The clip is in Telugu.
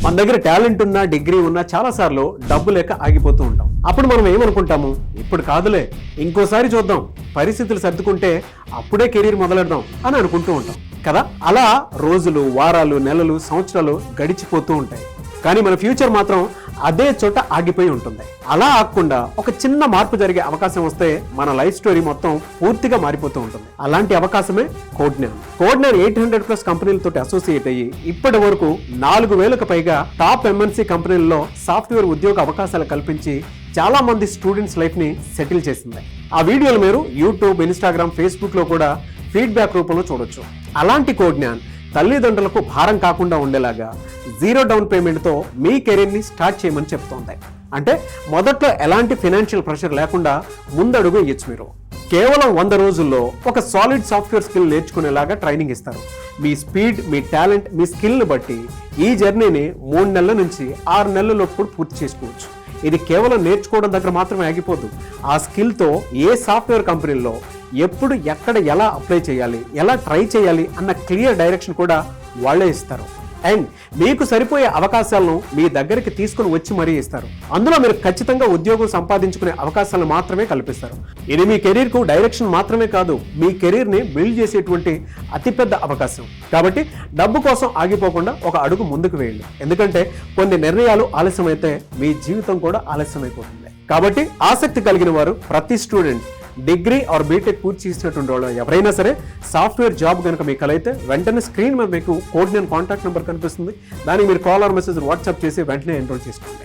మన దగ్గర టాలెంట్ ఉన్నా డిగ్రీ ఉన్నా చాలా సార్లు డబ్బు లేక ఆగిపోతూ ఉంటాం. అప్పుడు మనం ఏమనుకుంటాము, ఇప్పుడు కాదులే ఇంకోసారి చూద్దాం, పరిస్థితులు సర్దుకుంటే అప్పుడే కెరీర్ మొదలెడదాం అని అనుకుంటూ ఉంటాం కదా. అలా రోజులు, వారాలు, నెలలు, సంవత్సరాలు గడిచిపోతూ ఉంటాయి. కానీ మన ఫ్యూచర్ మాత్రం అదే చోట ఆగిపోయి ఉంటుంది. అలా ఆగకుండా ఒక చిన్న మార్పు జరిగే అవకాశం వస్తే మన లైఫ్ స్టోరీ మొత్తం పూర్తిగా మారిపోతూ ఉంటుంది. అలాంటి అవకాశమే కోడ్న్యాన్. కోడ్న్యాన్ 800+ కంపెనీలతో అసోసియేట్ అయ్యి ఇప్పటి వరకు 4000కు పైగా టాప్ ఎంఎన్సీ కంపెనీల్లో సాఫ్ట్వేర్ ఉద్యోగ అవకాశాలు కల్పించి చాలా మంది స్టూడెంట్స్ లైఫ్ ని సెటిల్ చేసింది. ఆ వీడియోలు మీరు యూట్యూబ్, ఇన్స్టాగ్రామ్, ఫేస్బుక్ లో కూడా ఫీడ్బ్యాక్ రూపంలో చూడొచ్చు. అలాంటి కోడ్న్యాన్ తల్లిదండ్రులకు భారం కాకుండా ఉండేలాగా 0 డౌన్ పేమెంట్తో మీ కెరీర్ని స్టార్ట్ చేయమని చెప్తోంది. అంటే మొదట్లో ఎలాంటి ఫైనాన్షియల్ ప్రెషర్ లేకుండా ముందడుగు వేయచ్చు. మీరు కేవలం 100 రోజుల్లో ఒక సాలిడ్ సాఫ్ట్వేర్ స్కిల్ నేర్చుకునేలాగా ట్రైనింగ్ ఇస్తారు. మీ స్పీడ్, మీ టాలెంట్, మీ స్కిల్ని బట్టి ఈ జర్నీని 3 నెలల నుంచి 6 నెలలలోపు పూర్తి చేసుకోవచ్చు. ఇది కేవలం నేర్చుకోవడం దగ్గర మాత్రమే ఆగిపోదు. ఆ స్కిల్తో ఏ సాఫ్ట్వేర్ కంపెనీల్లో ఎప్పుడు, ఎక్కడ, ఎలా అప్లై చేయాలి, ఎలా ట్రై చేయాలి అన్న క్లియర్ డైరెక్షన్ కూడా వాళ్ళే ఇస్తారు. అండ్ మీకు సరిపోయే అవకాశాలను మీ దగ్గరికి తీసుకుని వచ్చి మరీ ఇస్తారు. అందులో మీరు ఖచ్చితంగా ఉద్యోగం సంపాదించుకునే అవకాశాలను మాత్రమే కల్పిస్తారు. ఇది మీ కెరీర్కు డైరెక్షన్ మాత్రమే కాదు, మీ కెరీర్ని బిల్డ్ చేసేటువంటి అతిపెద్ద అవకాశం. కాబట్టి డబ్బు కోసం ఆగిపోకుండా ఒక అడుగు ముందుకు వేయండి. ఎందుకంటే కొన్ని నిర్ణయాలు ఆలస్యమైతే మీ జీవితం కూడా ఆలస్యమైపోతుంది. కాబట్టి ఆసక్తి కలిగిన వారు, ప్రతి స్టూడెంట్, డిగ్రీ ఆర్ బీటెక్ పూర్తి చేసినటువంటి వాళ్ళు ఎవరైనా సరే సాఫ్ట్వేర్ జాబ్ కనుక మీకు కలైతే వెంటనే స్క్రీన్ మీద మీకు కోడ్న్యాన్ కాంటాక్ట్ నెంబర్ కనిపిస్తుంది. దానికి మీరు కాల్ ఆర్ మెసేజ్ వాట్సాప్ చేసి వెంటనే ఎన్రోల్ చేసుకోండి.